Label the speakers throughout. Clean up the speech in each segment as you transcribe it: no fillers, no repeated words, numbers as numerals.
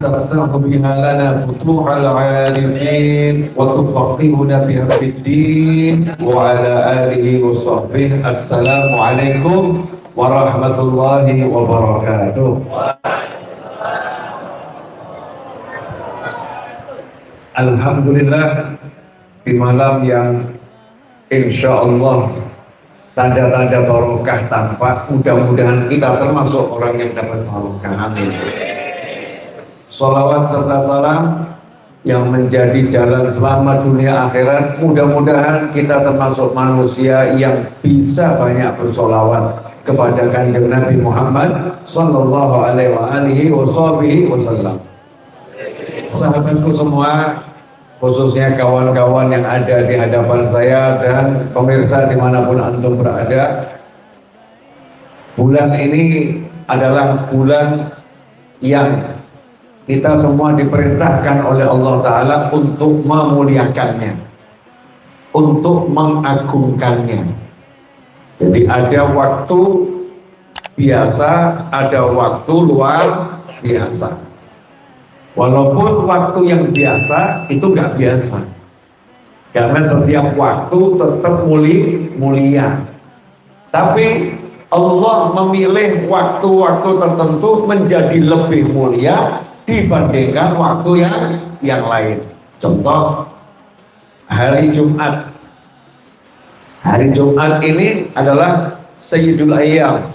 Speaker 1: تفتح بها لنا فتوح العارفين وتفقهنا بها في الدين وعلى آله وصحبه. السلام عليكم ورحمة الله وبركاته. Alhamdulillah, di malam yang insya Allah tanda-tanda barokah tampak, mudah-mudahan kita termasuk orang yang dapat barokah. Amin. Sholawat serta salam yang menjadi jalan selamat dunia akhirat, mudah-mudahan kita termasuk manusia yang bisa banyak bersholawat kepada Kanjeng Nabi Muhammad sallallahu alaihi wasallam. Sahabatku semua, khususnya kawan-kawan yang ada di hadapan saya dan pemirsa dimanapun antum berada, bulan ini adalah bulan yang kita semua diperintahkan oleh Allah Ta'ala untuk memuliakannya, untuk mengagungkannya. Jadi ada waktu biasa, ada waktu luar biasa. Walaupun waktu yang biasa itu nggak biasa, karena setiap waktu tetap mulia. Tapi Allah memilih waktu-waktu tertentu menjadi lebih mulia dibandingkan waktu yang lain. Contoh, hari Jumat. Hari Jumat ini adalah Sayyidul Ayyam,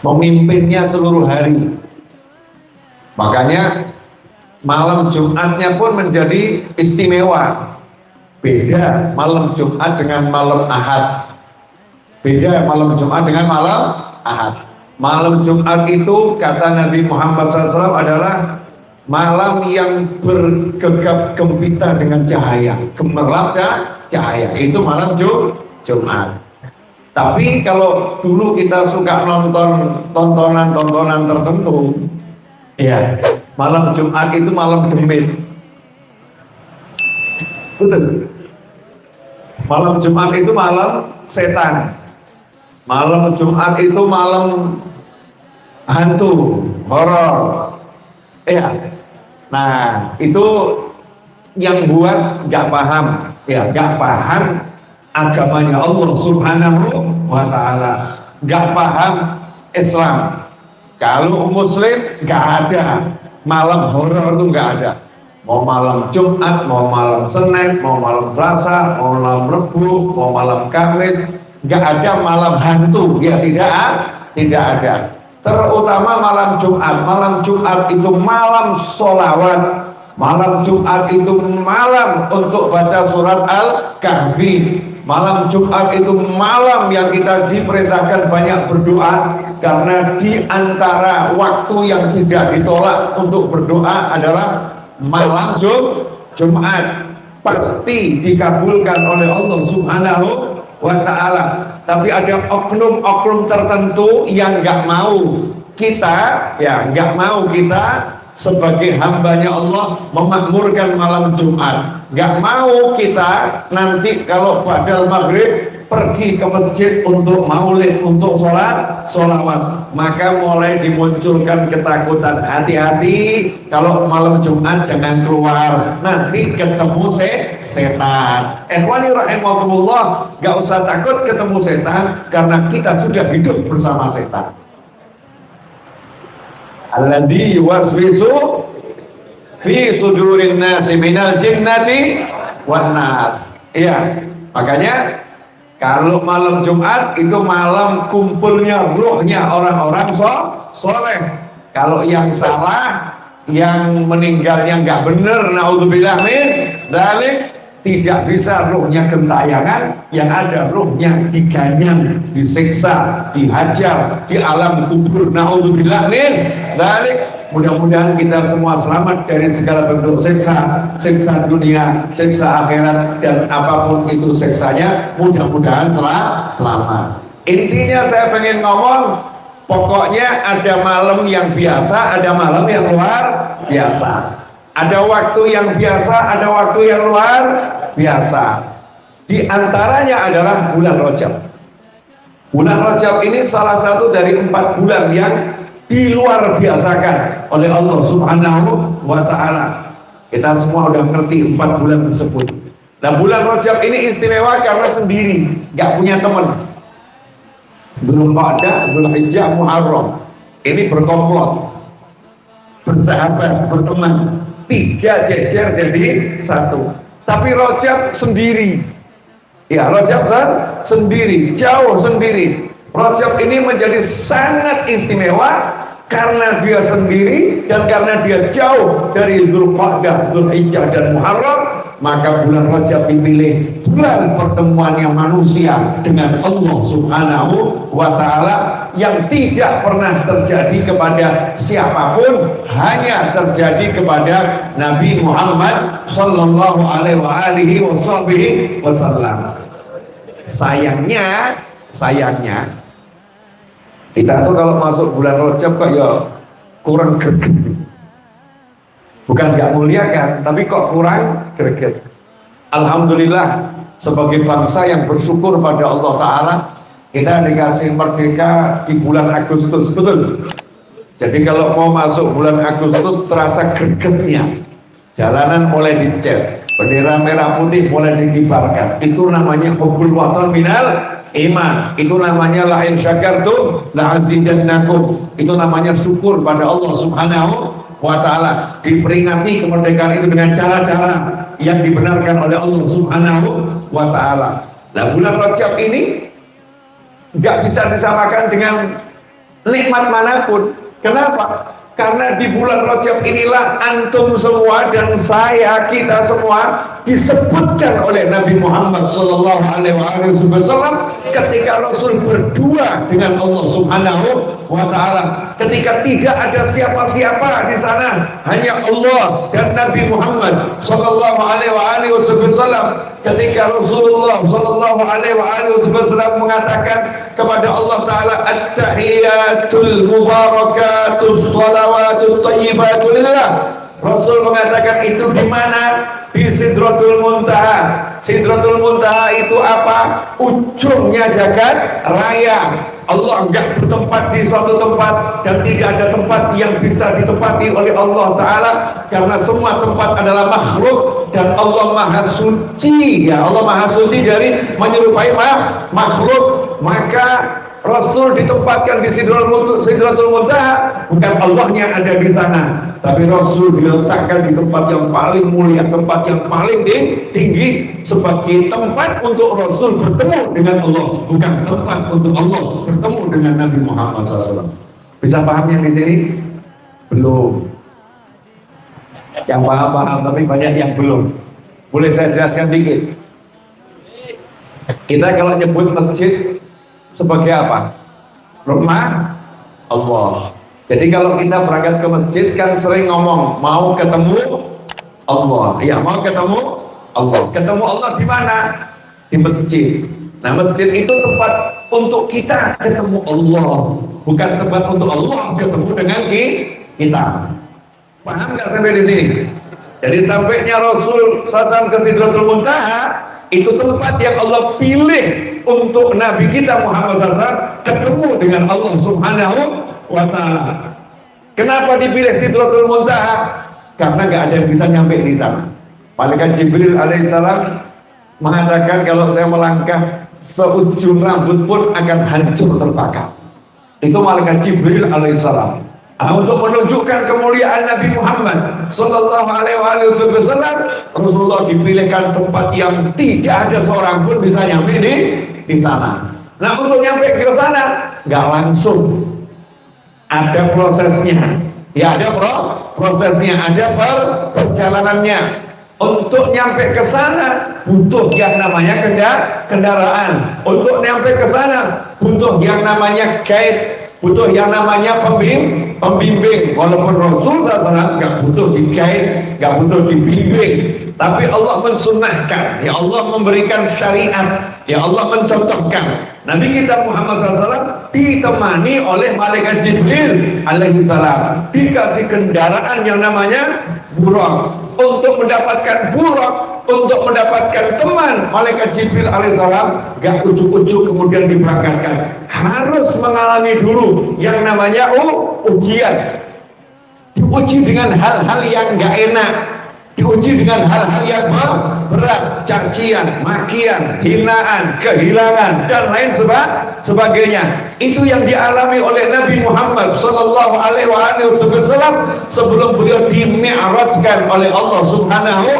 Speaker 1: memimpinnya seluruh hari. Makanya malam Jumatnya pun menjadi istimewa. Beda malam Jumat dengan malam Ahad. Beda malam Jumat dengan malam Ahad. Malam Jumat itu kata Nabi Muhammad SAW adalah malam yang bergegap gempita dengan cahaya, gemerlap cahaya. Itu malam Jumat. Tapi kalau dulu kita suka nonton tontonan tertentu, ya, malam Jumat itu malam demit. Betul. Malam Jumat itu malam setan. Malam Jumat itu malam hantu, horor. Ya. Nah, itu yang buat nggak paham, ya, nggak paham agamanya Allah Subhanahu wa Ta'ala, nggak paham Islam. Kalau Muslim nggak ada malam horor, itu nggak ada. Mau malam Jumat, mau malam Senin, mau malam Selasa, mau malam Rebu, mau malam Kamis, nggak ada malam hantu, ya tidak ada. Terutama malam Jumat. Malam Jumat itu malam sholawat. Malam Jumat itu malam untuk baca surat Al-Kahfi. Malam Jumat itu malam yang kita diperintahkan banyak berdoa, karena di antara waktu yang tidak ditolak untuk berdoa adalah malam Jumat. Pasti dikabulkan oleh Allah Subhanahu wa Ta'ala. Tapi ada oknum-oknum tertentu yang nggak mau kita, ya, nggak mau kita sebagai hambanya Allah memakmurkan malam Jumat. Nggak mau kita nanti kalau badal maghrib pergi ke masjid untuk maulid, untuk sholawat. Maka mulai dimunculkan ketakutan. Hati-hati kalau malam Jumat jangan keluar, nanti ketemu setan. Ikhwani rahimakumullah, nggak usah takut ketemu setan, karena kita sudah hidup bersama setan. Alladzi yuwaswisu fi sudurin nasi minal jinnati wan nas. Iya, makanya kalau malam Jumat itu malam kumpulnya ruhnya orang-orang soleh. Kalau yang salah, yang meninggalnya nggak bener, naudzubillah min dzalik, tidak bisa ruhnya gentayangan, yang ada ruhnya diganyang, disiksa, dihajar di alam kubur, naudzubillah min dzalik. Mudah-mudahan kita semua selamat dari segala bentuk siksa dunia, siksa akhirat, dan apapun itu siksanya, mudah-mudahan selamat. Intinya saya pengen ngomong, pokoknya ada malam yang biasa, ada malam yang luar biasa. Ada waktu yang biasa, ada waktu yang luar biasa. Di antaranya adalah bulan Rajab. Bulan Rajab ini salah satu dari 4 bulan yang diluar biasakan oleh Allah Subhanahu wa Ta'ala. Kita semua udah ngerti 4 bulan tersebut. Nah, bulan Rajab ini istimewa karena sendiri, gak punya teman. Dzulqa'dah, Dzulhijjah, Muharram. Ini berkomplot, bersahabat, berteman. 3 jejer jadi 1. Tapi Rajab sendiri. Ya, Rajab sendiri, jauh sendiri. Rajab ini menjadi sangat istimewa karena dia sendiri dan karena dia jauh dari Dzulqa'dah, Dzulhijjah dan Muharram. Maka bulan Rajab dipilih bulan pertemuannya manusia dengan Allah Subhanahu wa Ta'ala, yang tidak pernah terjadi kepada siapapun, hanya terjadi kepada Nabi Muhammad sallallahu alaihi wasallam. Sayangnya kita tuh kalau masuk bulan Rajab kok ya kurang greget. Bukan gak muliakan, tapi kok kurang greget. Alhamdulillah, sebagai bangsa yang bersyukur pada Allah Ta'ala, kita dikasih merdeka di bulan Agustus, betul? Jadi kalau mau masuk bulan Agustus terasa gregetnya. Jalanan mulai dicat, bendera merah putih mulai dikibarkan. Itu namanya hubbul watan minal iman. Itu namanya la in syakartum la azidannakum. Itu namanya syukur pada Allah Subhanahu wa Ta'ala. Diperingati kemerdekaan itu dengan cara-cara yang dibenarkan oleh Allah Subhanahu wa Ta'ala. Nah, bulan Rajab ini nggak bisa disamakan dengan nikmat manapun. Kenapa? Karena di bulan Rajab inilah antum semua dan saya, kita semua disebutkan oleh Nabi Muhammad sallallahu alaihi wasallam ketika Rasul berdua dengan Allah Subhanahu wa Ta'ala, ketika tidak ada siapa-siapa di sana, hanya Allah dan Nabi Muhammad sallallahu alaihi wasallam, ketika Rasulullah sallallahu alaihi wasallam mengatakan kepada Allah Ta'ala, at-tahiyatul mubarakatus salawatut thayyibatu lillah. Rasul mengatakan itu di mana? Di Sidratul Muntaha. Sidratul Muntaha itu apa? Ujungnya jagat raya. Allah enggak bertempat di suatu tempat dan tidak ada tempat yang bisa ditempati oleh Allah Ta'ala, karena semua tempat adalah makhluk dan Allah Maha Suci. Ya, Allah Maha Suci dari menyerupai makhluk. Maka Rasul ditempatkan di Sidratul Muntaha, bukan Allahnya ada di sana, tapi Rasul diletakkan di tempat yang paling mulia, tempat yang paling tinggi, sebagai tempat untuk Rasul bertemu dengan Allah, bukan tempat untuk Allah bertemu dengan Nabi Muhammad SAW. Bisa pahamnya di sini? Belum. Yang paham-paham, tapi banyak yang belum. Boleh saya jelaskan dikit? Kita kalau nyebut masjid sebagai apa? Rumah Allah. Jadi kalau kita berangkat ke masjid kan sering ngomong mau ketemu Allah. Ya, mau ketemu Allah. Ketemu Allah di mana? Di masjid. Nah, masjid itu tempat untuk kita ketemu Allah, bukan tempat untuk Allah ketemu dengan kita. Paham nggak sampai di sini? Jadi sampainya Rasul SAW ke Sidratul Muntaha, itu tempat yang Allah pilih untuk Nabi kita Muhammad SAW ketemu dengan Allah Subhanahu wa Ta'ala. Kenapa dipilih Sidratul Muntaha? Karena gak ada yang bisa nyampe di sana. Malaikat Jibril alaihissalam mengatakan kalau saya melangkah seujung rambut pun akan hancur terbakar. Itu malaikat Jibril alaihissalam. Untuk menunjukkan kemuliaan Nabi Muhammad sallallahu alaihi wasallam, Rasulullah dipilihkan tempat yang tidak ada seorang pun bisa nyampe di sana. Nah, untuk nyampe ke sana nggak langsung, ada prosesnya. Ya, ada prosesnya, ada perjalanannya. Untuk nyampe ke sana butuh yang namanya kendaraan. Untuk nyampe ke sana butuh yang namanya guide, butuh yang namanya pembimbing. Walaupun Rasul SAW nggak butuh di-guide, nggak butuh dibimbing, tapi Allah mensunnahkan, ya Allah memberikan syariat, ya Allah mencontohkan. Nabi kita Muhammad SAW ditemani oleh malaikat Jibril alaihissalam, dikasih kendaraan yang namanya buraq. Untuk mendapatkan buraq, untuk mendapatkan teman, malaikat Jibril alaihissalam gak ujuk-ujuk kemudian diberangkatkan, harus mengalami dulu yang namanya ujian. diuji dengan hal-hal yang nggak enak, diuji dengan hal-hal yang berat, cacian, makian, hinaan, kehilangan, dan lain sebagainya. Itu yang dialami oleh Nabi Muhammad Sallallahu Alaihi Wasallam sebelum beliau dimi'rajkan oleh Allah Subhanahu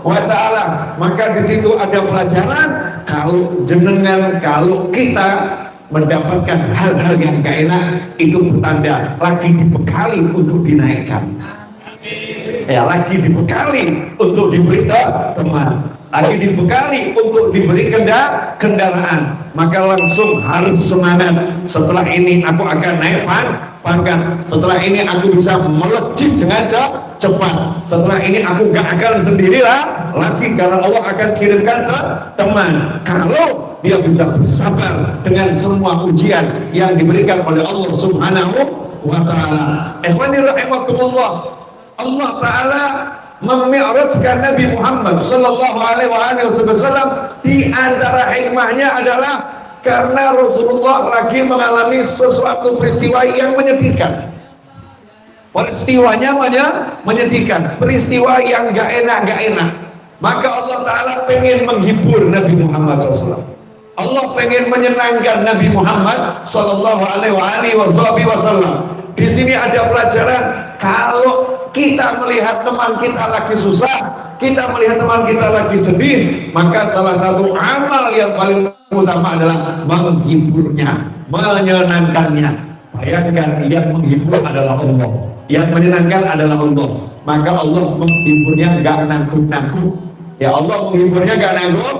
Speaker 1: wa Ta'ala. Maka di situ ada pelajaran, kalau jenengan, kalau kita mendapatkan hal-hal yang gak enak, itu bertanda lagi dibekali untuk dinaikkan, ya, lagi dibekali untuk diberi teman, lagi dibekali untuk diberi kendaraan. Maka langsung harus semangat, setelah ini aku akan naik pangkat, setelah ini aku bisa melejit dengan cepat, setelah ini aku gak akan sendirilah lagi, karena Allah akan kirimkan teman. Kalau dia bisa bersabar dengan semua ujian yang diberikan oleh Allah Subhanahu wa Ta'ala. Ikhwani rahimakumullah, Allah Ta'ala memi'rajkan Nabi Muhammad Sallallahu Alaihi Wasallam. Di antara hikmahnya adalah karena Rasulullah lagi mengalami sesuatu peristiwa yang menyedihkan. Peristiwanya menyedihkan, peristiwa yang gak enak. Maka Allah Ta'ala pengen menghibur Nabi Muhammad SAW. Allah pengen menyenangkan Nabi Muhammad Sallallahu Alaihi Wasallam. Di sini ada pelajaran, kalau kita melihat teman kita lagi susah, kita melihat teman kita lagi sedih, maka salah satu amal yang paling utama adalah menghiburnya, menyenangkannya. Bayangkan, yang menghibur adalah Allah, yang menyenangkan adalah Allah. Maka Allah menghiburnya gak nanggung-nanggung. Ya, Allah menghiburnya gak nanggung.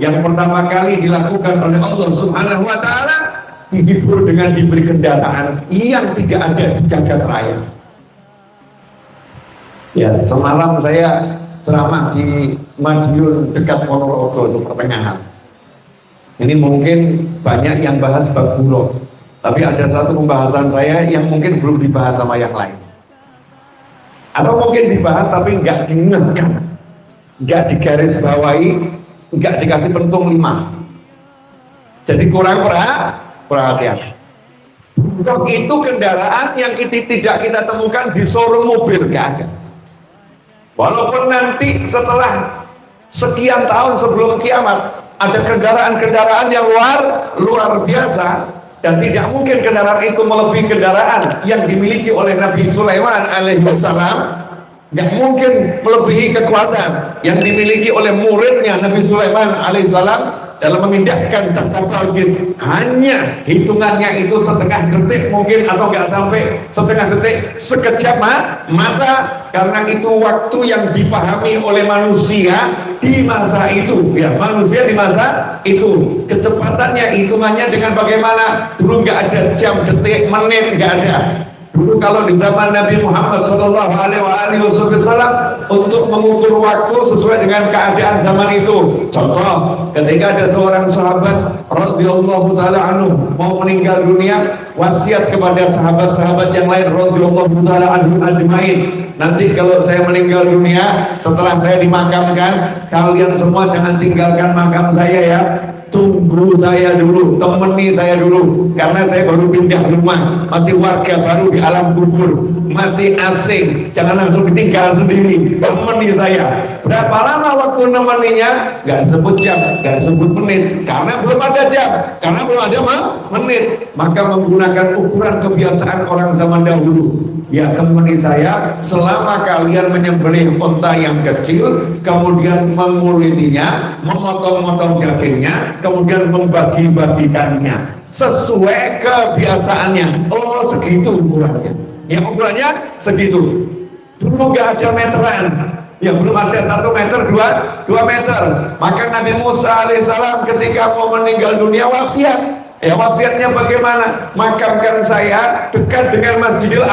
Speaker 1: Yang pertama kali dilakukan oleh Allah Subhanahu wa Ta'ala, dihibur dengan diberi kendaraan yang tidak ada di jagat raya. Ya, semalam saya ceramah di Madiun dekat Ponorogo, itu pertengahan. Ini mungkin banyak yang bahas bab bulog, tapi ada satu pembahasan saya yang mungkin belum dibahas sama yang lain, atau mungkin dibahas tapi nggak diingatkan, nggak digarisbawahi, nggak dikasih pentung 5. Jadi kurang perhatian. Bulog itu kendaraan yang tidak kita temukan di showroom mobil, nggak ada. Walaupun nanti setelah sekian tahun sebelum kiamat ada kendaraan-kendaraan yang luar biasa, dan tidak mungkin kendaraan itu melebihi kendaraan yang dimiliki oleh Nabi Sulaiman alaihissalam. Nggak mungkin melebihi kekuatan yang dimiliki oleh muridnya Nabi Sulaiman alaihissalam dalam memindahkan tahta Balqis. Hanya hitungannya itu setengah detik mungkin, atau nggak sampai setengah detik, sekejap mata, karena itu waktu yang dipahami oleh manusia di masa itu. Ya, manusia di masa itu kecepatannya, hitungannya dengan bagaimana? Dulu nggak ada jam, detik, menit, nggak ada. Dulu kalau di zaman Nabi Muhammad Sallallahu Alaihi Wasallam, untuk mengukur waktu sesuai dengan keadaan zaman itu. Contoh, ketika ada seorang sahabat radhiyallahu taala anhu mau meninggal dunia, wasiat kepada sahabat-sahabat yang lain radhiyallahu taala anhum ajmain, nanti kalau saya meninggal dunia, setelah saya dimakamkan, kalian semua jangan tinggalkan makam saya ya, tunggu saya dulu, temani saya dulu, karena saya baru pindah rumah, masih warga baru di alam kubur, masih asing, jangan langsung ditinggal sendiri, temani saya. Berapa lama waktu nemaninya? Gak disebut jam, gak disebut menit, karena belum ada jam, karena belum ada menit. Maka menggunakan ukuran kebiasaan orang zaman dahulu, ya, temani saya selama kalian menyembelih unta yang kecil, kemudian mengulitinya, memotong-motong dagingnya, kemudian membagi-bagikannya sesuai kebiasaannya. Oh, segitu ukurannya. Ya, ukurannya segitu. Dulu nggak ada meteran, ya, belum ada 1 meter, 2 meter. Maka Nabi Musa alaihissalam ketika mau meninggal dunia wasiat. Ya, wasiatnya bagaimana? Makamkan saya dekat dengan Masjidil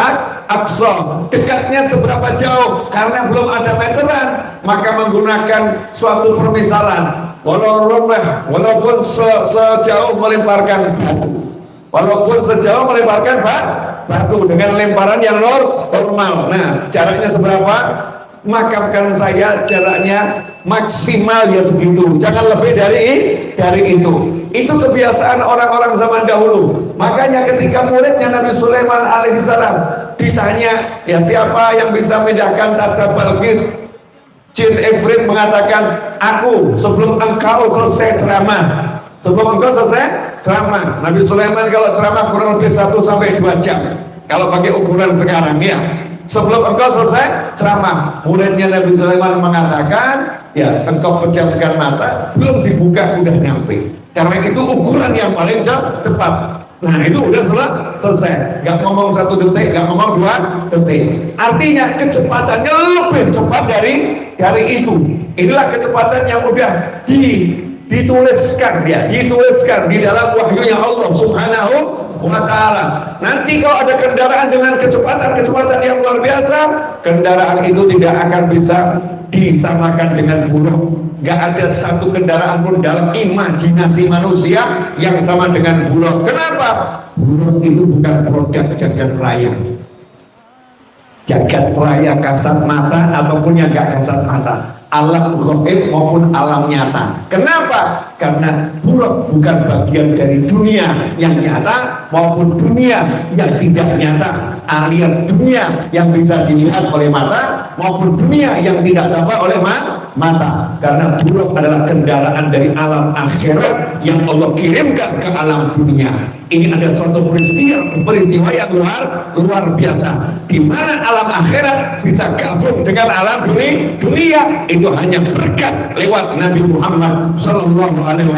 Speaker 1: Aqsa. Dekatnya seberapa jauh? Karena belum ada meteran, maka menggunakan suatu permisalan. Walaupun sejauh melemparkan batu, walaupun sejauh melemparkan batu dengan lemparan yang normal. Nah, jaraknya seberapa? Makamkan saya jaraknya maksimal ya segitu, jangan lebih dari itu. Itu kebiasaan orang-orang zaman dahulu. Makanya ketika muridnya Nabi Sulaiman alaihissalam ditanya, ya siapa yang bisa membedakan tata Balkis? Jin Ifrit mengatakan, aku sebelum engkau selesai ceramah. Sebelum engkau selesai ceramah. Nabi Sulaiman kalau ceramah kurang lebih 1 sampai 2 jam. Kalau pakai ukuran sekarang ya. Sebelum engkau selesai ceramah, muridnya Nabi Sulaiman mengatakan, ya engkau pejamkan mata, belum dibuka udah nyampe. Karena itu ukuran yang paling cepat. Nah itu udah selesai. Gak ngomong 1 detik, gak ngomong 2 detik. Artinya kecepatannya lebih cepat dari itu. Inilah kecepatan yang udah dituliskan di dalam wahyunya Allah Subhanahu wa ta'ala. Nanti kalau ada kendaraan dengan kecepatan yang luar biasa, kendaraan itu tidak akan bisa disamakan dengan buruk. Gak ada satu kendaraan pun dalam imajinasi manusia yang sama dengan buruk. Kenapa? Buruk itu bukan produk jagat raya. Jagat raya kasat mata ataupun yang gak kasat mata, alam gaib maupun alam nyata. Kenapa? Karena buruk bukan bagian dari dunia yang nyata maupun dunia yang tidak nyata, alias dunia yang bisa dilihat oleh mata maupun dunia yang tidak dapat oleh mata. Karena buruk adalah kendaraan dari alam akhirat yang Allah kirimkan ke alam dunia. Ini ada suatu peristiwa yang luar biasa, di mana alam akhirat bisa gabung dengan alam dunia. Itu hanya berkat lewat Nabi Muhammad Sallallahu Alaihi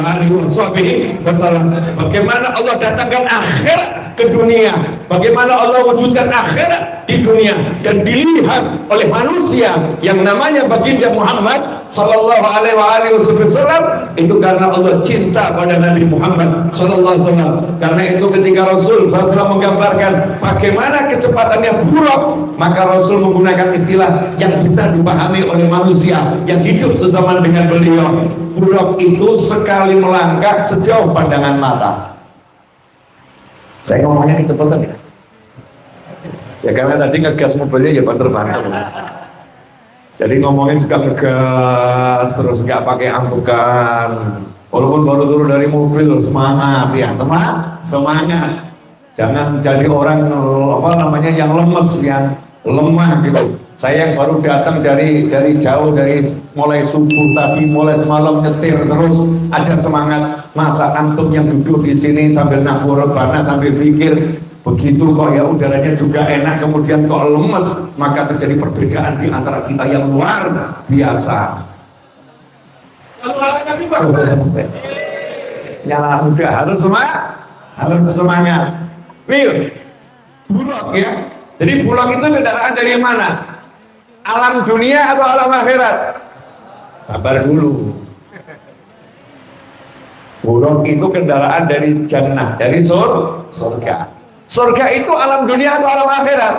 Speaker 1: Wasallam. Bagaimana Allah datangkan akhirat ke dunia, bagaimana Allah wujudkan akhirat di dunia dan dilihat oleh manusia yang namanya baginda Muhammad Sallallahu Alaihi Wasallam. Itu karena Allah cinta pada Nabi Muhammad Sallallahu Alaihi Wasallam. Karena itu ketika Rasul SAW menggambarkan bagaimana kecepatannya buruk, maka Rasul menggunakan istilah yang bisa dipahami oleh manusia yang hidup sezaman dengan beliau. Buruk itu sekali melangkah sejauh pandangan mata. Saya ngomongnya kecepatan ya. Ya karena tadi ngegas mobilnya ya banter-banter. Jadi ngomongin suka ngegas terus nggak pakai angkukan. Walaupun baru turun dari mobil semangat ya, semangat. Jangan jadi orang yang lemes, yang lemah gitu. Saya yang baru datang dari jauh, dari mulai subuh tadi, mulai semalam nyetir terus aja semangat. Masa antum yang duduk di sini sambil nabur rebana sambil pikir begitu kok ya udaranya juga enak, kemudian kok lemes, maka terjadi perbedaan di antara kita yang luar biasa. Nyala muda harus semangat. Nih, bulog ya. Jadi bulog itu kendaraan dari mana? Alam dunia atau alam akhirat? Sabar dulu. Bulog itu kendaraan dari jannah, dari surga. Surga itu alam dunia atau alam akhirat?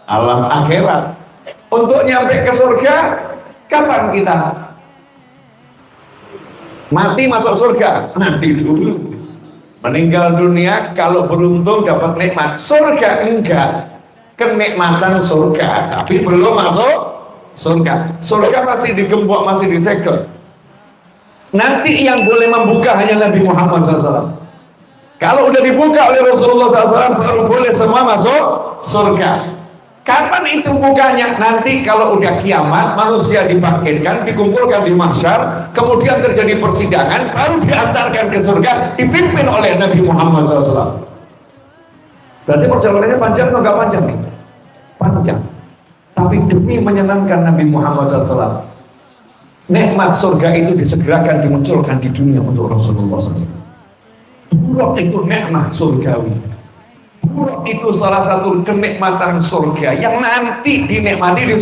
Speaker 1: Alam akhirat. Untuk nyampe ke surga, kapan kita? Mati masuk surga? Nanti dulu. Meninggal dunia, kalau beruntung dapat nikmat. Surga enggak. Kenikmatan surga, tapi belum masuk surga. Surga masih digembok, masih disegel. Nanti yang boleh membuka hanya Nabi Muhammad SAW. Kalau udah dibuka oleh Rasulullah SAW, baru boleh semua masuk surga. Kapan itu bukanya? Nanti kalau udah kiamat, manusia dibangkitkan, dikumpulkan di mahsyar, kemudian terjadi persidangan, baru diantarkan ke surga, dipimpin oleh Nabi Muhammad SAW. Berarti perjalanannya panjang atau nggak panjang nih? Panjang. Tapi demi menyenangkan Nabi Muhammad SAW, nikmat surga itu disegerakan dimunculkan di dunia untuk Rasulullah SAW. Buruk itu nikmat surgawi. Buruk itu salah satu kenikmatan surga yang nanti dinikmati di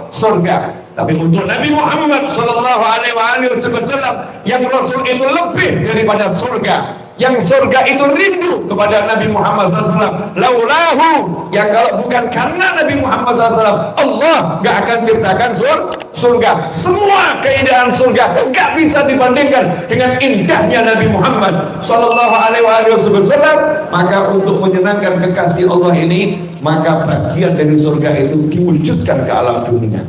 Speaker 1: surga. Tapi untuk Nabi Muhammad Sallallahu Alaihi Wasallam, yang Rasul itu lebih daripada surga. Yang surga itu rindu kepada Nabi Muhammad SAW. Laulahu, yang kalau bukan karena Nabi Muhammad SAW, Allah gak akan ciptakan surga. Semua keindahan surga gak bisa dibandingkan dengan indahnya Nabi Muhammad Sallallahu Alaihi Wasallam. Maka untuk menyenangkan kekasih Allah ini, maka bagian dari surga itu diwujudkan ke alam dunia.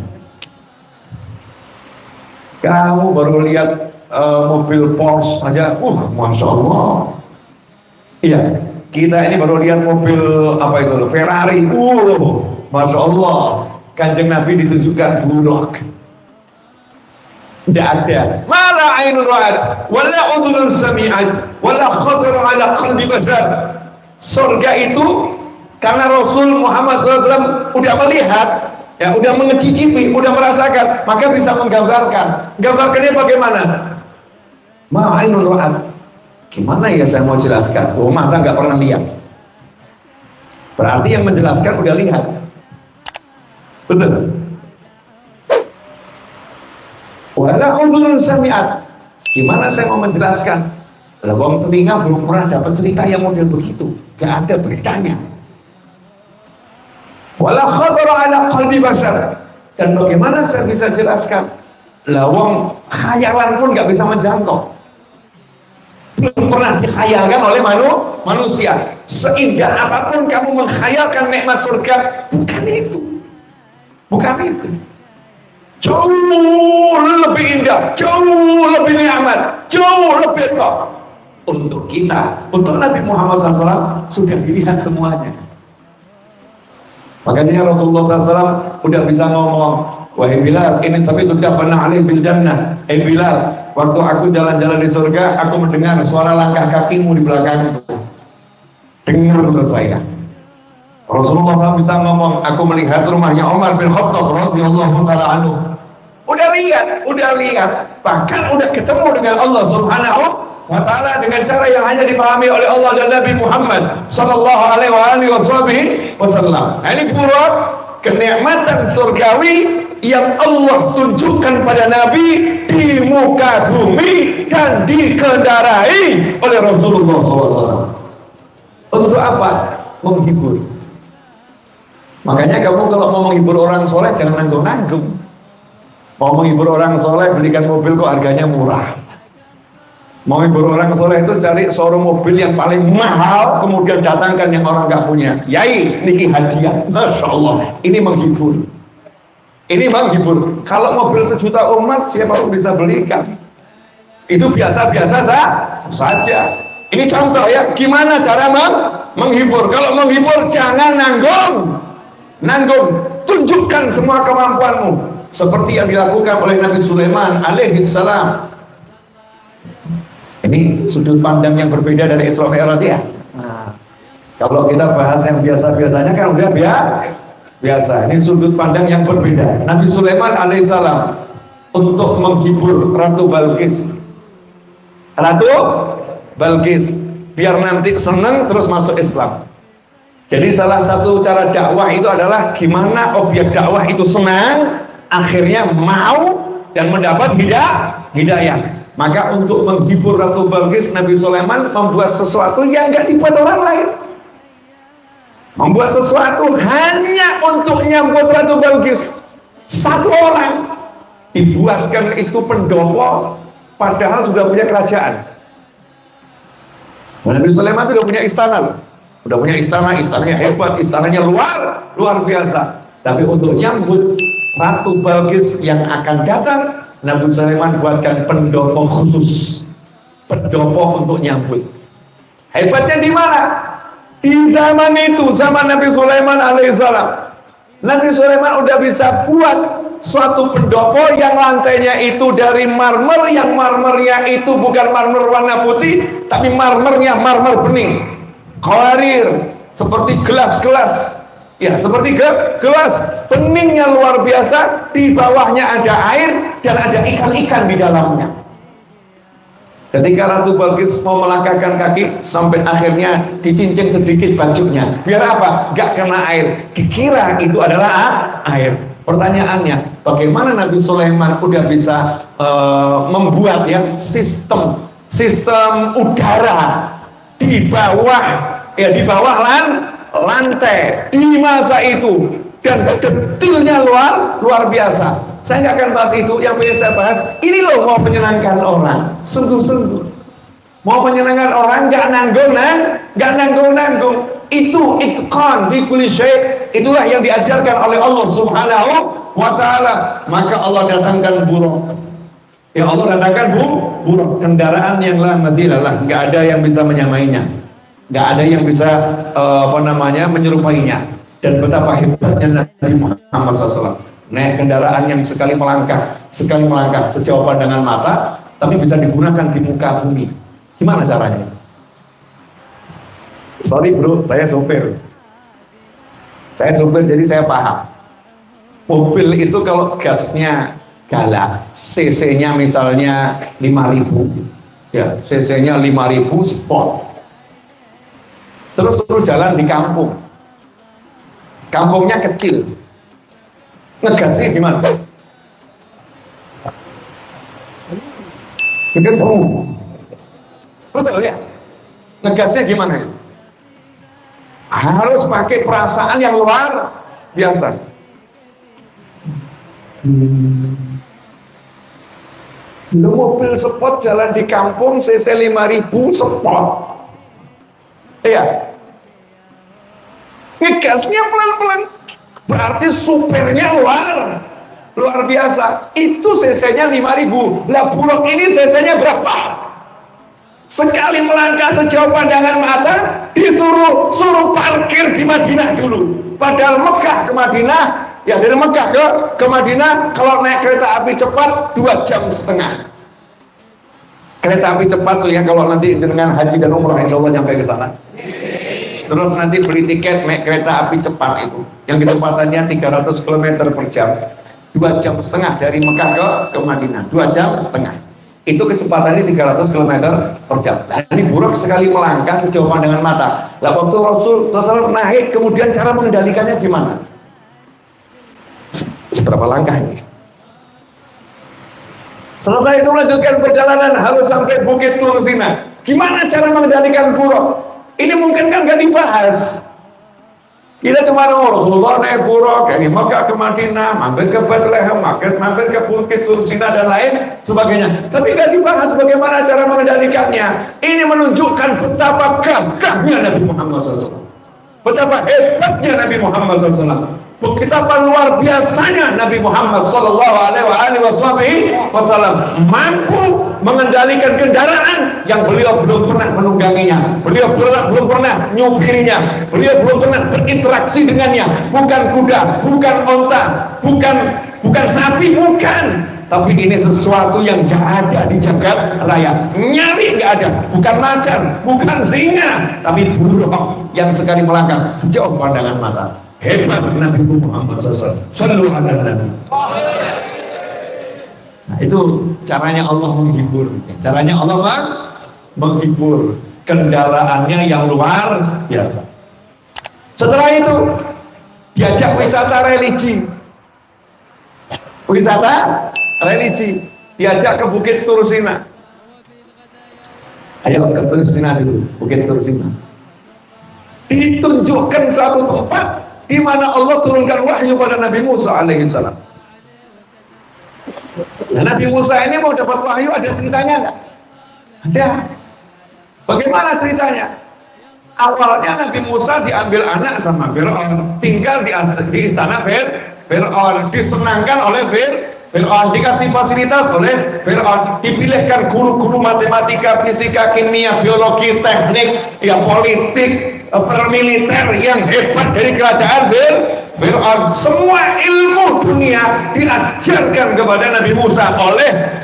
Speaker 1: Kamu baru lihat mobil Porsche aja, masya Allah. Iya, Kita ini baru lihat mobil apa itu, Ferrari. Masya Allah, Kanjeng Nabi ditunjukkan Buraq. Tidak ada. Mala ainun ra'at, wala udhunun sami'at, wala khatar ala qalbi bashar. Surga itu karena Rasul Muhammad SAW udah melihat, ya udah mengecicipi, udah merasakan, maka bisa menggambarkan. Gambarkannya bagaimana? Mala ainun ra'at. Gimana ya saya mau jelaskan? Oh, mata nggak pernah lihat. Berarti yang menjelaskan udah lihat. Betul. Wala udhunun sami'at. Gimana saya mau menjelaskan? Lawang telinga belum pernah dapat cerita yang model begitu. Gak ada beritanya. Wala khatara ala qalbi bashar. Dan bagaimana saya bisa jelaskan? Lawang khayalan pun gak bisa menjangkau. Belum pernah dikhayalkan oleh manusia. Seindah apapun kamu menghayalkan nikmat surga, bukan itu. Bukan itu. Jauh lebih indah, jauh lebih nikmat, jauh lebih top. Untuk kita, untuk Nabi Muhammad SAW sudah dilihat semuanya. Makanya Rasulullah SAW udah bisa ngomong, wahai Bilal, ini sampai sudah pernah alih bil jannah. Bilal, waktu aku jalan-jalan di surga, aku mendengar suara langkah kakimu di belakangku. Dengar menurut saya. Rasulullah SAW bisa ngomong, aku melihat rumahnya Umar bin Khattab radhiyallahu ta'ala anhu. Udah lihat, bahkan udah ketemu dengan Allah Subhanahu wa ta'ala dengan cara yang hanya dipahami oleh Allah dan Nabi Muhammad sallallahu alaihi wasallam. Ini Buraq, kenikmatan surgawi yang Allah tunjukkan pada Nabi di muka bumi dan dikendarai oleh Rasulullah SAW. Untuk apa? Menghibur. Makanya kamu kalau mau menghibur orang soleh jangan nanggung-nanggung. Mau menghibur orang soleh belikan mobil kok harganya murah. Mau menghibur orang soleh itu cari showroom mobil yang paling mahal, kemudian datangkan yang orang nggak punya. Yai, niki hadiah. Masya Allah, ini menghibur. Ini menghibur. Kalau mobil sejuta umat siapa pun bisa belikan. Itu biasa-biasa saja. Ini contoh ya, gimana cara menghibur. Kalau menghibur jangan nanggung, tunjukkan semua kemampuanmu seperti yang dilakukan oleh Nabi Sulaiman alaihi salam. Ini sudut pandang yang berbeda dari Isra Mi'raj ya. Nah, kalau kita bahas yang biasa-biasanya kan udah biasa. Ini sudut pandang yang berbeda. Nabi Sulaiman alaihi salam untuk menghibur Ratu Balqis biar nanti senang terus masuk Islam. Jadi salah satu cara dakwah itu adalah gimana objek dakwah itu senang, akhirnya mau dan mendapat hidayah. Maka untuk menghibur Ratu Balqis, Nabi Sulaiman membuat sesuatu yang nggak dibuat orang lain. Membuat sesuatu hanya untuk nyambut Ratu Balqis. Satu orang dibuatkan itu pendopo, padahal sudah punya kerajaan. Nabi Sulaiman itu sudah punya istana loh. Udah punya istananya hebat, istananya luar biasa. Tapi untuk nyambut Ratu Balqis yang akan datang, Nabi Sulaiman buatkan pendopo khusus, pendopo untuk nyambut. Hebatnya di mana? Di zaman itu, zaman Nabi Sulaiman alaihissalam. Nabi Sulaiman udah bisa buat suatu pendopo yang lantainya itu dari marmer, yang marmernya itu bukan marmer warna putih, tapi marmernya marmer bening, qawarir, seperti gelas-gelas. Ya, seperti gelas, beningnya luar biasa, di bawahnya ada air dan ada ikan-ikan di dalamnya. Ketika Ratu Balqis mau melangkahkan kaki, sampai akhirnya dicincin sedikit bajunya. Biar apa? Gak kena air. Dikira itu adalah air. Pertanyaannya, bagaimana Nabi Sulaiman udah bisa membuat ya sistem udara di bawah lantai di masa itu, dan detailnya luar biasa. Saya nggak akan bahas itu. Yang ingin saya bahas ini loh, mau menyenangkan orang, sungguh-sungguh mau menyenangkan orang, nggak nanggung. Itu itqan fi kulli syai'. Itulah yang diajarkan oleh Allah Subhanahu wa ta'ala. Maka Allah datangkan Buraq. Ya Allah datangkan Buraq, kendaraan yang la mathilalah, nggak ada yang bisa menyamainya. nggak ada yang bisa menyerupainya. Dan betapa hebatnya Nabi Muhammad SAW, naik kendaraan yang sekali melangkah sejauh pandangan mata, tapi bisa digunakan di muka bumi. Gimana caranya? Sorry bro, saya sopir jadi saya paham. Mobil itu kalau gasnya galak, cc-nya misalnya 5.000, ya cc-nya 5.000 sport, terus jalan di kampungnya kecil, ngegasnya gimana? Bikin betul ya? Ngegasnya gimana? Harus pakai perasaan yang luar biasa. Lu mobil sport jalan di kampung cc 5.000 sport, iya. Ngegasnya pelan-pelan, berarti supirnya luar biasa. Itu cc-nya 5.000. Lah bulog ini cc-nya berapa? Sekali melangkah sejauh pandangan mata, suruh parkir di Madinah dulu. Padahal Mekah ke Madinah, ya dari Mekah ke Madinah kalau naik kereta api cepat 2,5 jam. Kereta api cepat tuh ya, kalau nanti dengan haji dan umrah insya Allah nyampe ke sana. Terus nanti beli tiket naik kereta api cepat itu, yang kecepatannya 300 km per jam, 2,5 jam dari Mekah ke Madinah, 2,5 jam. Itu kecepatannya 300 km per jam. Nah, ini buruk sekali melangkah sejauh pandangan mata. Lah waktu Rasul naik, kemudian cara mengendalikannya gimana? Seberapa langkah ini? Setelah itu melanjutkan perjalanan harus sampai Bukit Tursina. Gimana cara mengendalikan buruk? Ini mungkin kan gak dibahas. Kita cuma Rasulullah naik buruk dari Mekah ke Madinah, mampir ke Bethlehem, mampir ke Bukit Tursina dan lain sebagainya. Tapi gak dibahas bagaimana cara mengendalikannya. Ini menunjukkan betapa gagahnya Nabi Muhammad SAW, betapa hebatnya Nabi Muhammad SAW, betapa luar biasanya Nabi Muhammad SAW mampu mengendalikan kendaraan yang beliau belum pernah menungganginya, beliau belum pernah nyupirinya, beliau belum pernah berinteraksi dengannya. Bukan kuda, bukan onta, bukan sapi, bukan. Tapi ini sesuatu yang gak ada di jagat raya. Nyari gak ada. Bukan macan, bukan singa, tapi burung yang sekali melangkah sejauh pandangan mata. Hebat Nabi Muhammad SAW. Sallu ala Nabi. Nah, itu caranya Allah menghibur. Caranya Allah menghibur. Kendaraannya yang luar biasa. Setelah itu diajak wisata religi. Diajak ke Bukit Tursina. Ayo ke Tursina dulu, Bukit Tursina. Ditunjukkan suatu tempat di mana Allah turunkan wahyu pada Nabi Musa alaihissalam. Nah, Nabi Musa ini mau dapat wahyu, ada ceritanya nggak? Ada. Bagaimana ceritanya? Awalnya Nabi Musa diambil anak sama Fir'aun, tinggal di istana Fir'aun, disenangkan oleh Fir'aun, dikasih fasilitas oleh Fir'aun, dipilihkan guru-guru matematika, fisika, kimia, biologi, teknik, ya politik, militer yang hebat dari kerajaan Fir'aun. Semua ilmu dunia diajarkan kepada Nabi Musa oleh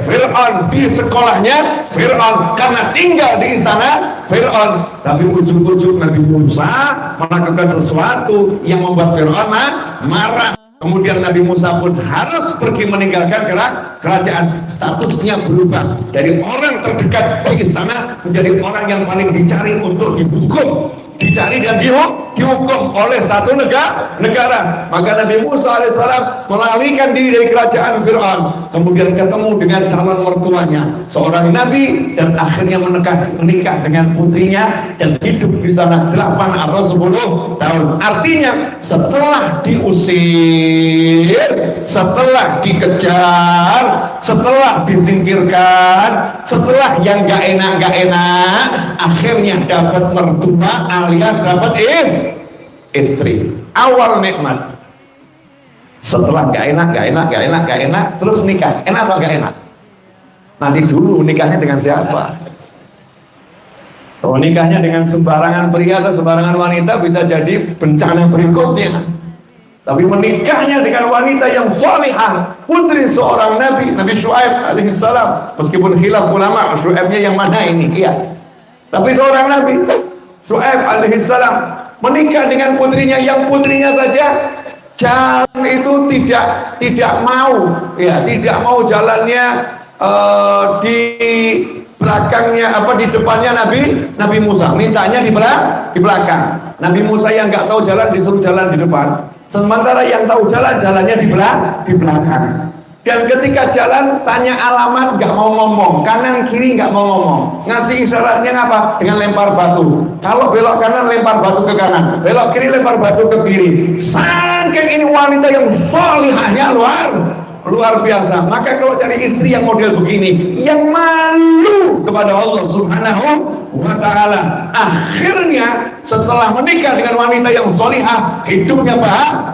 Speaker 1: Fir'aun di sekolahnya Fir'aun, karena tinggal di istana Fir'aun. Tapi ujung-ujung Nabi Musa melakukan sesuatu yang membuat Fir'aun marah. Kemudian Nabi Musa pun harus pergi meninggalkan kerajaan. Statusnya berubah dari orang terdekat di istana menjadi orang yang paling dicari untuk dihukum, dicari dan dihukum oleh satu negara. Maka Nabi Musa alaihissalam melarikan diri dari kerajaan Fir'aun, kemudian ketemu dengan calon mertuanya, seorang nabi, dan akhirnya menikah dengan putrinya dan hidup di sana 8 atau 10 tahun. Artinya setelah diusir, setelah dikejar, setelah disingkirkan, setelah yang gak enak, akhirnya dapat mertua alias dapat istri. Awal nikmat. Setelah gak enak, terus nikah. Enak atau gak enak? Nanti dulu nikahnya dengan siapa? Kalau nikahnya dengan sembarangan pria atau sembarangan wanita bisa jadi bencana berikutnya. Tapi menikahnya dengan wanita yang salihah, putri seorang nabi, Nabi Syuaib alaihissalam, meskipun khilaf ulama Syuaibnya yang mana ini, iya. Tapi seorang nabi, Syuaib alaihissalam, menikah dengan putrinya yang putrinya saja jalan itu tidak mau, ya, tidak mau jalannya di belakangnya di depannya Nabi Musa, mintanya di belakang. Nabi Musa yang nggak tahu jalan disuruh jalan di depan, sementara yang tahu jalannya di belakang. Dan ketika jalan tanya alamat nggak mau ngomong, kanan kiri nggak mau ngomong, ngasih isyaratnya apa? Dengan lempar batu. Kalau belok kanan lempar batu ke kanan, belok kiri lempar batu ke kiri. Saking ini wanita yang salihahnya luar biasa. Maka kalau cari istri yang model begini, yang malu kepada Allah Subhanahu wa ta'ala, akhirnya setelah menikah dengan wanita yang solihah, hidupnya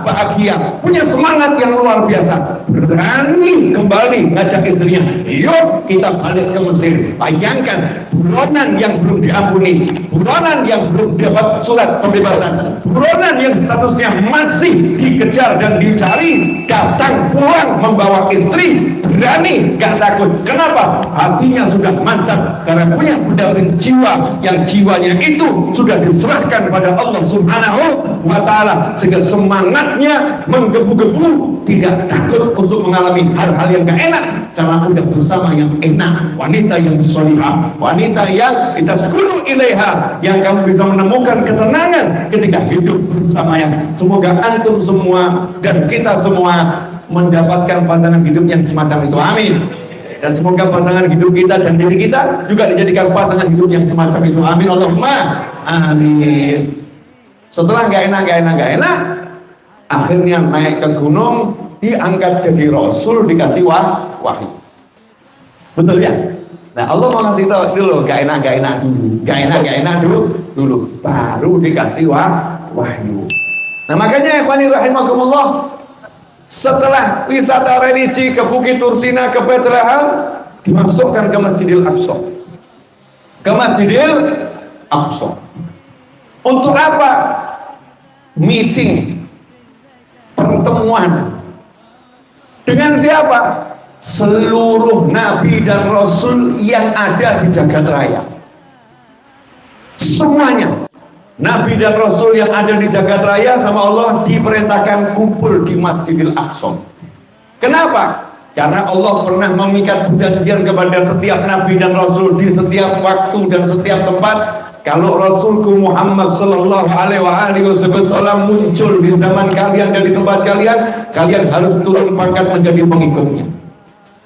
Speaker 1: bahagia, punya semangat yang luar biasa, berani kembali ngajak istrinya, yuk kita balik ke Mesir. Bayangkan, buronan yang belum diampuni, buronan yang belum dapat surat pembebasan, buronan yang statusnya masih dikejar dan dicari, datang pulang membawa istri, berani, gak takut. Kenapa? Hatinya sudah mantap karena punya pendamping jiwa, yang jiwanya itu sudah diserahkan pada Allah Subhanahu wa ta'ala, sehingga semangatnya menggebu-gebu, tidak takut untuk mengalami hal-hal yang gak enak karena udah bersama yang enak, wanita yang solihah, wanita yang kita sekunu ilaiha, yang kamu bisa menemukan ketenangan ketika hidup bersamanya. Semoga antum semua dan kita semua mendapatkan pasangan hidup yang semacam itu, amin. Dan semoga pasangan hidup kita dan diri kita juga dijadikan pasangan hidup yang semacam itu, amin, Allahumma amin. Setelah gak enak, akhirnya naik ke gunung, diangkat jadi rasul, dikasih wahyu. Betul ya? Nah, Allah mau ngasih tahu dulu, gak enak dulu, baru dikasih wahyu. Nah, makanya ikhwani rahimakumullah, setelah wisata religi ke Bukit Tursina, ke Bethlehem, dimasukkan ke Masjidil Aqsa. Untuk apa? Meeting, pertemuan. Dengan siapa? Seluruh nabi dan rasul yang ada di jagat raya. Semuanya. Nabi dan Rasul yang ada di jagat raya sama Allah diperintahkan kumpul di Masjidil Aqsa. Kenapa? Karena Allah pernah mengikat perjanjian kepada setiap Nabi dan Rasul di setiap waktu dan setiap tempat. Kalau Rasulku Muhammad Sallallahu Alaihi Wasallam muncul di zaman kalian dan di tempat kalian, kalian harus turun pangkat menjadi pengikutnya.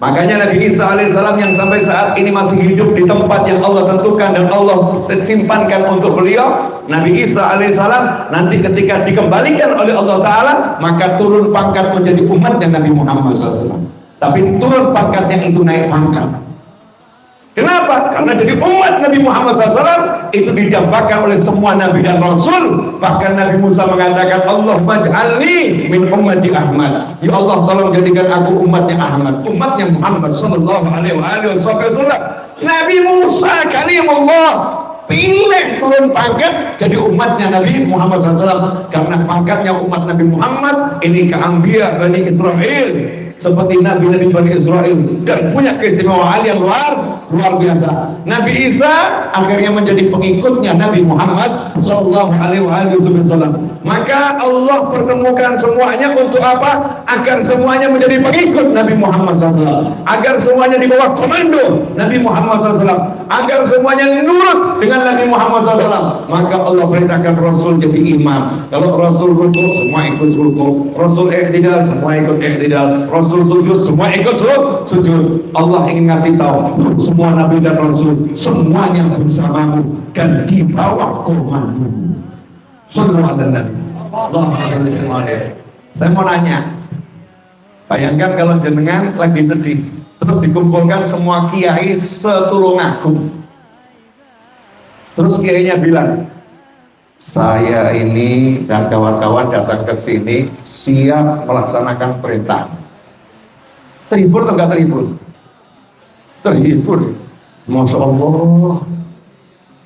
Speaker 1: Makanya Nabi Isa alaihissalam yang sampai saat ini masih hidup di tempat yang Allah tentukan dan Allah simpankan untuk beliau, Nabi Isa alaihissalam nanti ketika dikembalikan oleh Allah Ta'ala, maka turun pangkat menjadi umatnya Nabi Muhammad SAW. Tapi turun pangkatnya itu naik pangkat. Kenapa? Karena jadi umat Nabi Muhammad SAW itu didambakan oleh semua Nabi dan Rasul. Bahkan Nabi Musa mengatakan, Allahumma ij'alni min ummati Ahmad. Ya Allah, tolong jadikan aku umatnya Ahmad, umatnya Muhammad Sallallahu Alaihi Wasallam. Nabi Musa kalimullah pilih turun pangkat jadi umatnya Nabi Muhammad SAW. Karena pangkatnya umat Nabi Muhammad ini keambiya Bani Israel, seperti Nabi Bani Israel, dan punya keistimewaan yang luar biasa. Nabi Isa akhirnya menjadi pengikutnya Nabi Muhammad Sallallahu Alaihi Wasallam. Maka Allah pertemukan semuanya untuk apa? Agar semuanya menjadi pengikut Nabi Muhammad SAW, agar semuanya di bawah komando Nabi Muhammad SAW, agar semuanya nurut dengan Nabi Muhammad SAW. Maka Allah perintahkan Rasul jadi imam. Kalau Rasul rukuk, semua ikut rukuk. Rasul iktidal, semua ikut iktidal. Rasul sujud, semua ikut sujud. Allah ingin ngasih tahu semua Nabi dan Rasul semuanya bersamamu dan di bawah komando. Sallallahu alaihi wasallam. Saya mau nanya, bayangkan kalau jenengan lagi sedih, terus dikumpulkan semua kiai setulungagung. Terus kiainya bilang, saya ini dan kawan-kawan datang ke sini siap melaksanakan perintah. Terhibur atau enggak terhibur? Terhibur. Masya Allah.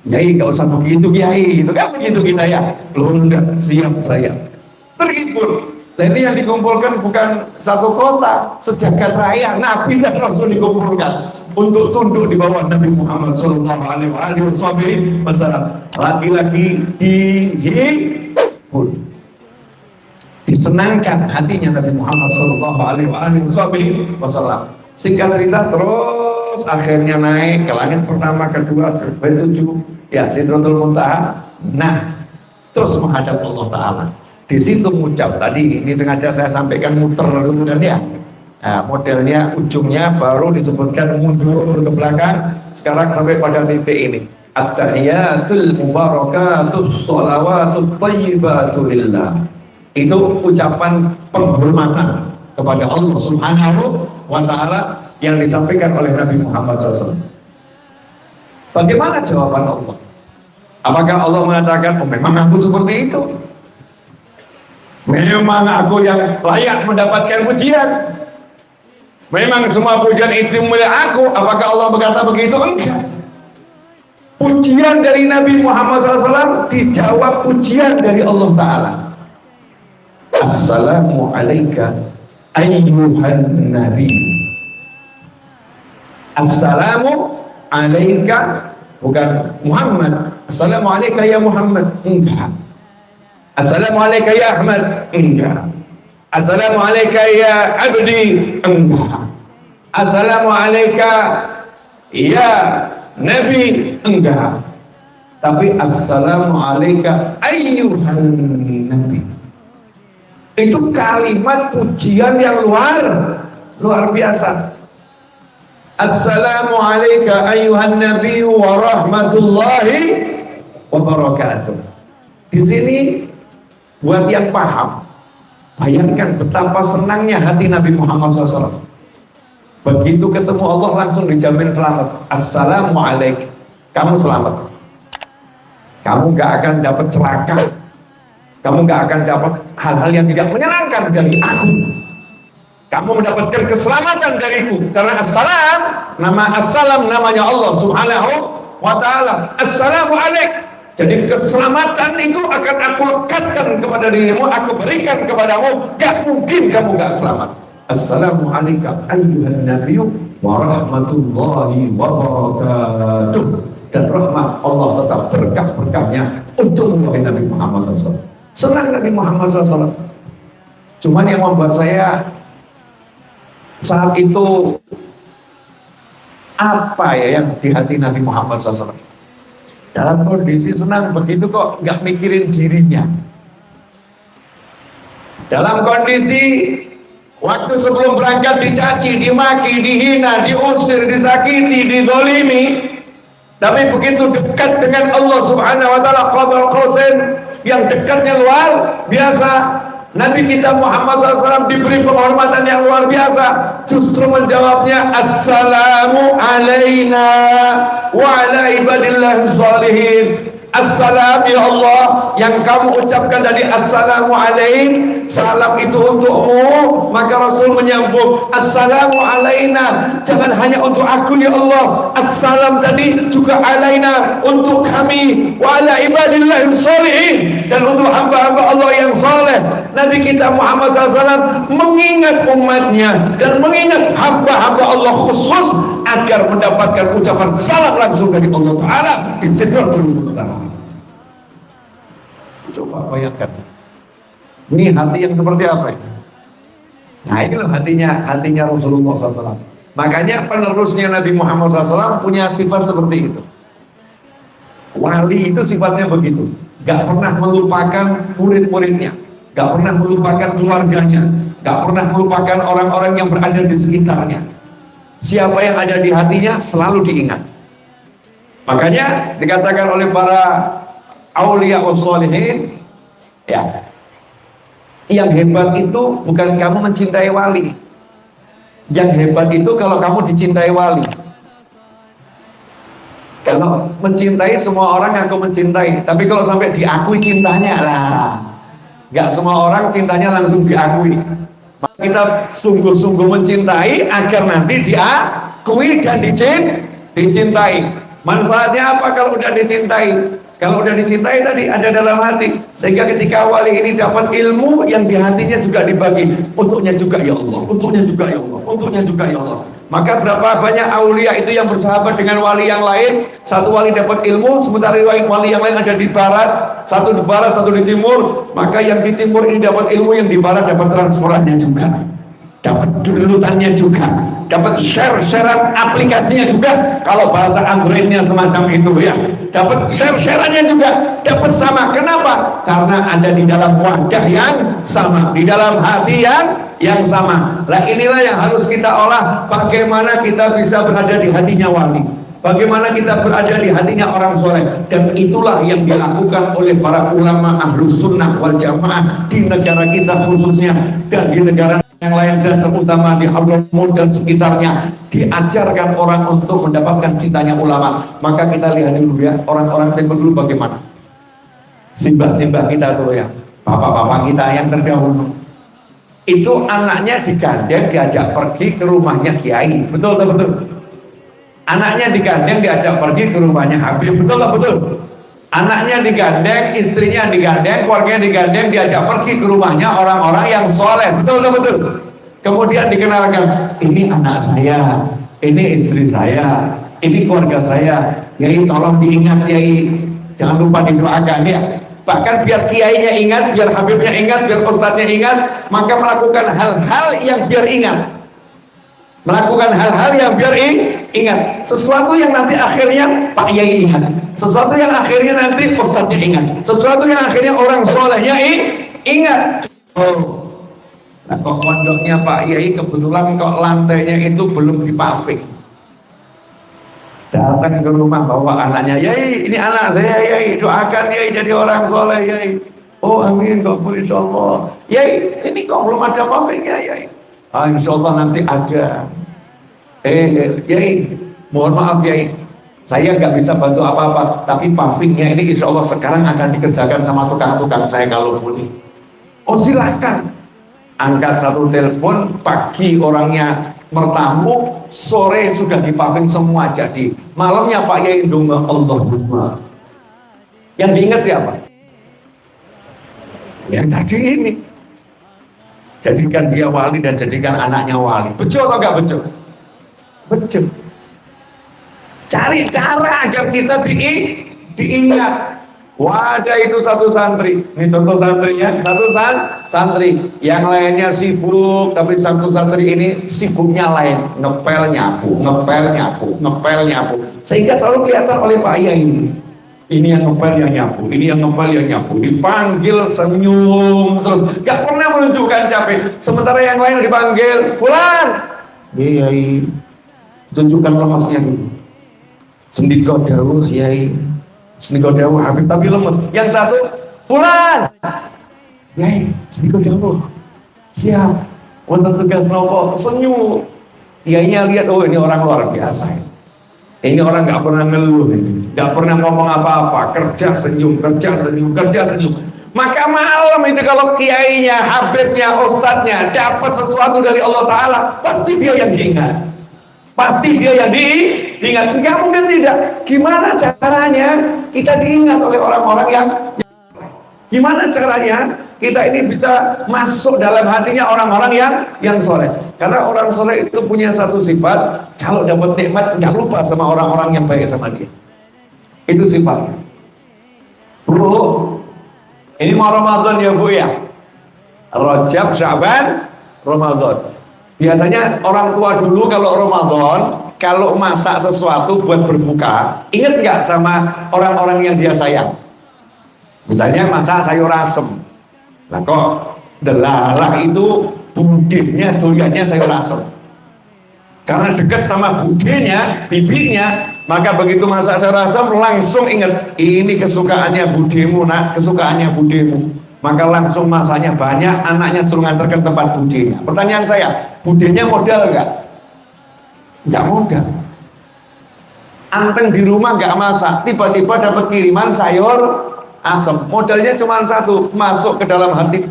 Speaker 1: Kiai nggak usah begitu Kiai, itu kan begitu kita ya. Loh enggak, siap saya. Terhibur. Nah ini yang dikumpulkan bukan satu kota, sejagat raya. Nabi dan Rasul dikumpulkan untuk tunduk di bawah Nabi Muhammad Sallallahu Alaihi Wasallam. Lagi-lagi dihibur, disenangkan hatinya Nabi Muhammad Sallallahu Alaihi Wasallam. Singkat cerita terus akhirnya naik ke langit pertama, kedua, ketujuh, ya Sidratul Muntaha. Nah, terus menghadap Allah Taala. Di situ mengucap tadi, ini sengaja saya sampaikan muter dulu dan ya. Nah, modelnya ujungnya baru disebutkan mundur ke belakang. Sekarang sampai pada titik ini. At-tahiyatul mubarakatus sholawatut thayyibatu lillah. Itu ucapan penghormatan kepada Allah Subhanahu wa Ta'ala yang disampaikan oleh Nabi Muhammad SAW. Bagaimana jawaban Allah? Apakah Allah mengatakan, oh memang aku seperti itu? Memang aku yang layak mendapatkan pujian? Memang semua pujian itu milik aku? Apakah Allah berkata begitu? Enggak. Pujian dari Nabi Muhammad SAW dijawab pujian dari Allah Ta'ala. Assalamu alayka ayyuhan nabi. Assalamu alayka, bukan Muhammad. Assalamu alayka ya Muhammad. Enggak. Assalamu alayka ya Ahmad. Enggak. Assalamu alayka ya abdi. Enggak. Assalamu alayka ya Nabi. Enggak. Tapi assalamu alayka ayyuhan nabi. Itu kalimat pujian yang luar biasa. Assalamu alayka ayyuhan nabi wa rahmatullahi wa barakatuh. Di sini buat yang paham, bayangkan betapa senangnya hati Nabi Muhammad SAW. Begitu ketemu Allah langsung dijamin selamat. Assalamu alaikum, kamu selamat. Kamu gak akan dapat celaka. Kamu gak akan dapat hal-hal yang tidak menyenangkan dari aku. Kamu mendapatkan keselamatan dariku. Karena assalam, nama assalam namanya Allah Subhanahu wa Ta'ala. Assalamu alaikum. Jadi keselamatan itu akan aku lekatkan kepada dirimu, aku berikan kepadamu. Gak mungkin kamu gak selamat. Assalamualaikum ayyuhan nabiyyu wa rahmatullahi wa barakatuh. Dan rahmat Allah serta berkah-berkahnya untuk Nabi Muhammad SAW. Senang Nabi Muhammad SAW. Cuman yang membuat saya saat itu, apa ya yang di hati Nabi Muhammad SAW? Dalam kondisi senang begitu kok nggak mikirin dirinya. Dalam kondisi waktu sebelum berangkat dicaci, dimaki, dihina, diusir, disakiti, dizolimi. Tapi begitu dekat dengan Allah Subhanahu wa Ta'ala, qadar qausain, yang dekatnya luar biasa. Nabi kita Muhammad SAW diberi penghormatan yang luar biasa. Justru menjawabnya assalamu alaina wa ala ibadillahi sholihin. Assalam ya Allah, yang kamu ucapkan tadi assalamu alaik, salam itu untukmu. Maka Rasul menyambung assalamu alaina, jangan hanya untuk aku ya Allah. Assalam tadi juga alaina, untuk kami, wa ala ibadillahi sholihin, dan untuk hamba-hamba Allah yang soleh. Nabi kita Muhammad SAW mengingat umatnya dan mengingat hamba-hamba Allah khusus agar mendapatkan ucapan salam langsung dari Allah Ta'ala di Sidratul Muntaha. Coba bayangkan, ini hati yang seperti apa ya? Nah ini loh hatinya Rasulullah SAW. Makanya penerusnya Nabi Muhammad SAW punya sifat seperti itu. Wali itu sifatnya begitu, gak pernah melupakan murid-muridnya, gak pernah melupakan keluarganya, gak pernah melupakan orang-orang yang berada di sekitarnya. Siapa yang ada di hatinya selalu diingat. Makanya dikatakan oleh para aulia wassolihin, ya, yang hebat itu bukan kamu mencintai wali. Yang hebat itu kalau kamu dicintai wali. Kalau mencintai semua orang aku mencintai, tapi kalau sampai diakui cintanya lah, gak semua orang cintanya langsung diakui. Maka kita sungguh-sungguh mencintai agar nanti diakui dan dicintai. Manfaatnya apa kalau udah dicintai? Kalau udah dicintai tadi ada dalam hati, sehingga ketika wali ini dapat ilmu yang di hatinya juga dibagi, untuknya juga ya Allah, untuknya juga ya Allah, untuknya juga ya Allah. Maka berapa banyak aulia itu yang bersahabat dengan wali yang lain, satu wali dapat ilmu, sementara wali yang lain ada di barat, satu di barat, satu di timur, maka yang di timur ini dapat ilmu, yang di barat dapat transferannya juga, dapat dulutannya juga, dapat share-sharean aplikasinya juga, kalau bahasa Androidnya semacam itu ya, dapat share-shareannya juga, dapat sama. Kenapa? Karena ada di dalam wadah yang sama, di dalam hati yang sama. Nah inilah yang harus kita olah, bagaimana kita bisa berada di hatinya wali, bagaimana kita berada di hatinya orang soleh. Dan itulah yang dilakukan oleh para ulama ahlus sunnah wal jamaah di negara kita khususnya, dan di negara yang lain, dan terutama di Hadramaut dan sekitarnya, diajarkan orang untuk mendapatkan cintanya ulama. Maka kita lihat dulu ya, orang-orang timur dulu bagaimana, simbah-simbah kita tuh ya, bapak-bapak kita yang terdahulu, itu anaknya digandeng diajak pergi ke rumahnya kiai, betul tak betul? Anaknya digandeng diajak pergi ke rumahnya Habib, betul tak betul? Anaknya digandeng, istrinya digandeng, keluarganya digandeng, diajak pergi ke rumahnya orang-orang yang soleh, betul tak betul? Kemudian dikenalkan, ini anak saya, ini istri saya, ini keluarga saya, Yai tolong diingat Yai, jangan lupa didoakan ya. Bahkan biar kiainya ingat, biar habibnya ingat, biar ustadznya ingat, maka melakukan hal-hal yang biar ingat, melakukan hal-hal yang biar ingat, sesuatu yang nanti akhirnya Pak Yai ingat, sesuatu yang akhirnya nanti ustadznya ingat, sesuatu yang akhirnya orang solehnya ingat. Oh, nah kok pondoknya Pak Yai kebetulan kok lantainya itu belum dipaving, datang ke rumah bawa anaknya, Yai ini anak saya Yai, doakan Yai jadi orang soleh Yai. Oh amin, kabul insyaallah. Yai ini kok belum ada pavingnya Yai? Ah insyaallah nanti ada. Yai mohon maaf Yai, saya nggak bisa bantu apa-apa, tapi pavingnya ini insyaallah sekarang akan dikerjakan sama tukang-tukang saya kalau boleh. Oh silahkan. Angkat satu telepon, pagi orangnya bertamu, sore sudah dipaving semua jadi. Malamnya Pak Yai donga Allahumma. Yang diingat siapa? Yang tadi ini. Jadikan dia wali dan jadikan anaknya wali. Betul atau enggak betul? Betul. Cari cara agar kita diingat. Wadah itu satu santri, ini contoh santrinya, satu santri, yang lainnya sibuk, tapi satu santri ini sibuknya lain, ngepel nyapu, sehingga selalu kelihatan oleh Pak Yai ini yang ngepel yang nyapu, ini yang ngepel yang nyapu, dipanggil senyum terus, gak pernah menunjukkan capek. Sementara yang lain dipanggil, Fulan, Yai, tunjukkan lemesnya dulu, sendiko dawuh Yai. Sedikit dawuh Habib tapi lemes. Yang satu Fulan, Yai sedikit dawuh siap, wonten tugas nopo, senyum. Yainya lihat, oh ini orang luar biasa, ini orang nggak pernah ngeluh, nggak pernah ngomong apa-apa, kerja senyum. Maka malam itu kalau kiainya, habibnya, ustadznya dapat sesuatu dari Allah Ta'ala, pasti dia yang diingat, pasti dia yang diingat. Nggak mungkin tidak. Gimana caranya kita diingat oleh orang-orang yang, gimana caranya kita ini bisa masuk dalam hatinya orang-orang yang soleh? Karena orang soleh itu punya satu sifat, kalau dapat nikmat nggak lupa sama orang-orang yang baik sama dia. Itu sifatnya. Bu, ini mau Ramadan ya Bu ya, Rajab, Syaban, Ramadan. Biasanya orang tua dulu kalau Ramadan, kalau masak sesuatu buat berbuka, ingat nggak sama orang-orang yang dia sayang? Misalnya masak sayur asem, nah kok delalah itu budenya, doyannya sayur asem. Karena dekat sama budenya, bibinya, maka begitu masak sayur asem langsung ingat, ini kesukaannya budemu nak, kesukaannya budemu. Maka langsung masaknya banyak, anaknya suruh nganterkan tempat budenya. Pertanyaan saya, budenya modal nggak? Nggak modal. Anteng di rumah nggak masak, tiba-tiba dapat kiriman sayur asem, modalnya cuma satu, masuk ke dalam hati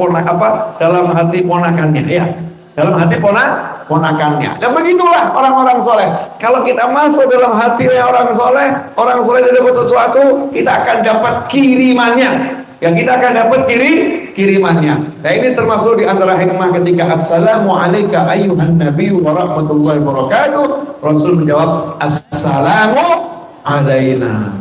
Speaker 1: dalam hati ponakannya ya, dalam hati ponakannya. Dan begitulah orang-orang soleh. Kalau kita masuk dalam hatinya orang soleh dapat sesuatu, kita akan dapat kirimannya. Yang kita akan dapat kirimannya. Nah, ini termasuk di antara hikmah ketika assalamu alayka ayyuhan nabiyyu wa rahmatullahi wa barakatuh. Rasul menjawab assalamu alaina.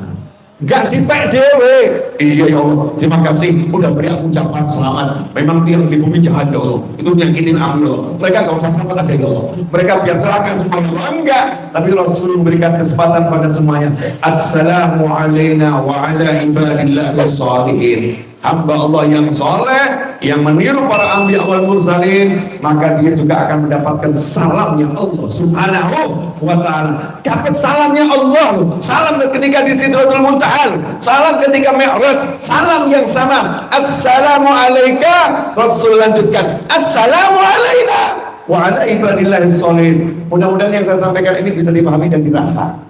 Speaker 1: Gak dipek dewe. Iya ya Allah, terima kasih udah beri aku ucapan selamat. Memang dia di bumi jahat ya Allah, itu nyakitin aku ya Allah. Mereka gak usah selamat aja ya Allah, mereka biar celaka semuanya. Enggak, tapi Rasul memberikan kesempatan pada semuanya. Assalamu alaina wa ala ibadillahi shalihin. Hamba Allah yang soleh, yang meniru para anbiya wal mursalin, maka dia juga akan mendapatkan salamnya Allah subhanahu wa ta'ala. Dapat salamnya Allah, salam ketika di Sidratul Muntaha, salam ketika Mi'raj, salam yang sama. Assalamu alayka. Rasul lanjutkan, assalamu alayna wa ala ibadillahi sholihin. Mudah-mudahan yang saya sampaikan ini bisa dipahami dan dirasa.